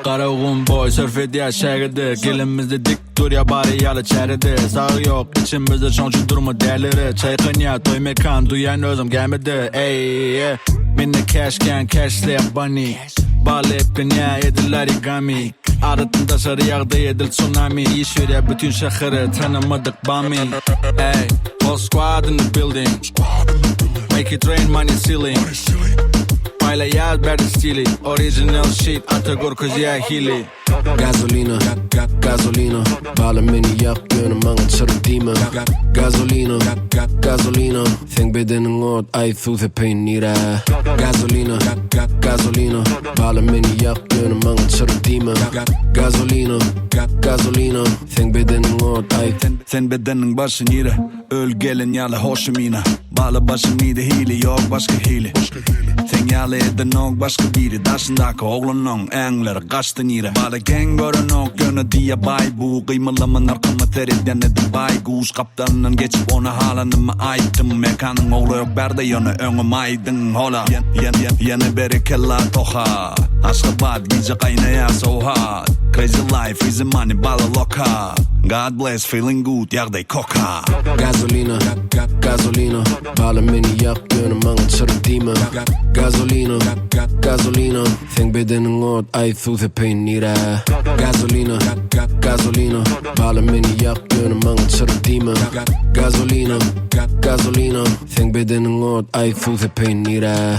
Karaoğun boy surf ediyor şehirde. Gelimizde dik dur ya bari yalı çeride. Sağ yok içimizde çoğuncu durma değerleri. Çaykın ya toy mekan duyan özüm gelmedi. Ey minne cashken cashlaya bunny. Bağlı ipin ya ediler igami. Arıtında sarı yağda yedil tsunami. İş ver ya bütün şehri tanımadık bami. Ey whole squad in the building. Make it rain money ceiling. Payla yaz berdi stili. Original shit Atagor kuzya hili. Gasolina, gasolina. Bağla beni yak gönlüm bana çarptığıma. Gasolina, gasolina. Think bedenin ot ay thuze peynira. Gasolina, gasolina. Bağla beni yak gönlüm bana çarptığıma. Gasolina, gasolina. Think bedenin ot ay. Sen bedenin başın yere. Öl gelin yalı hoşum yine. Bağla başın mide hili yok başka hili. Sen yalı eden ok başka biri. Daşındaki oğlunun enleri kaçtın yere. Bağla gen görün ok gönü diye bay bu. Kıymalımın arkamı teriden edin bay. Kuş kaptanından geçip ona halanımı aydım. Mekanın oğlu yok berde yanı önüm aydın. Hola yeni berekella toha. Aşkabat gece kaynaya so hot. Crazy life easy money bala loka. God bless feeling good yağday koka. Gasolina, gasolina. Bağla beni yak gönlüm bana çarptığıma. Gasolina, gasolina. Think bedenin ot ay thuze peynira. Gasolina, gasolina. Bağla beni yak gönlüm bana çarptığıma. Gasolina, gasolina. Think bedenin ot ay thuze peynira.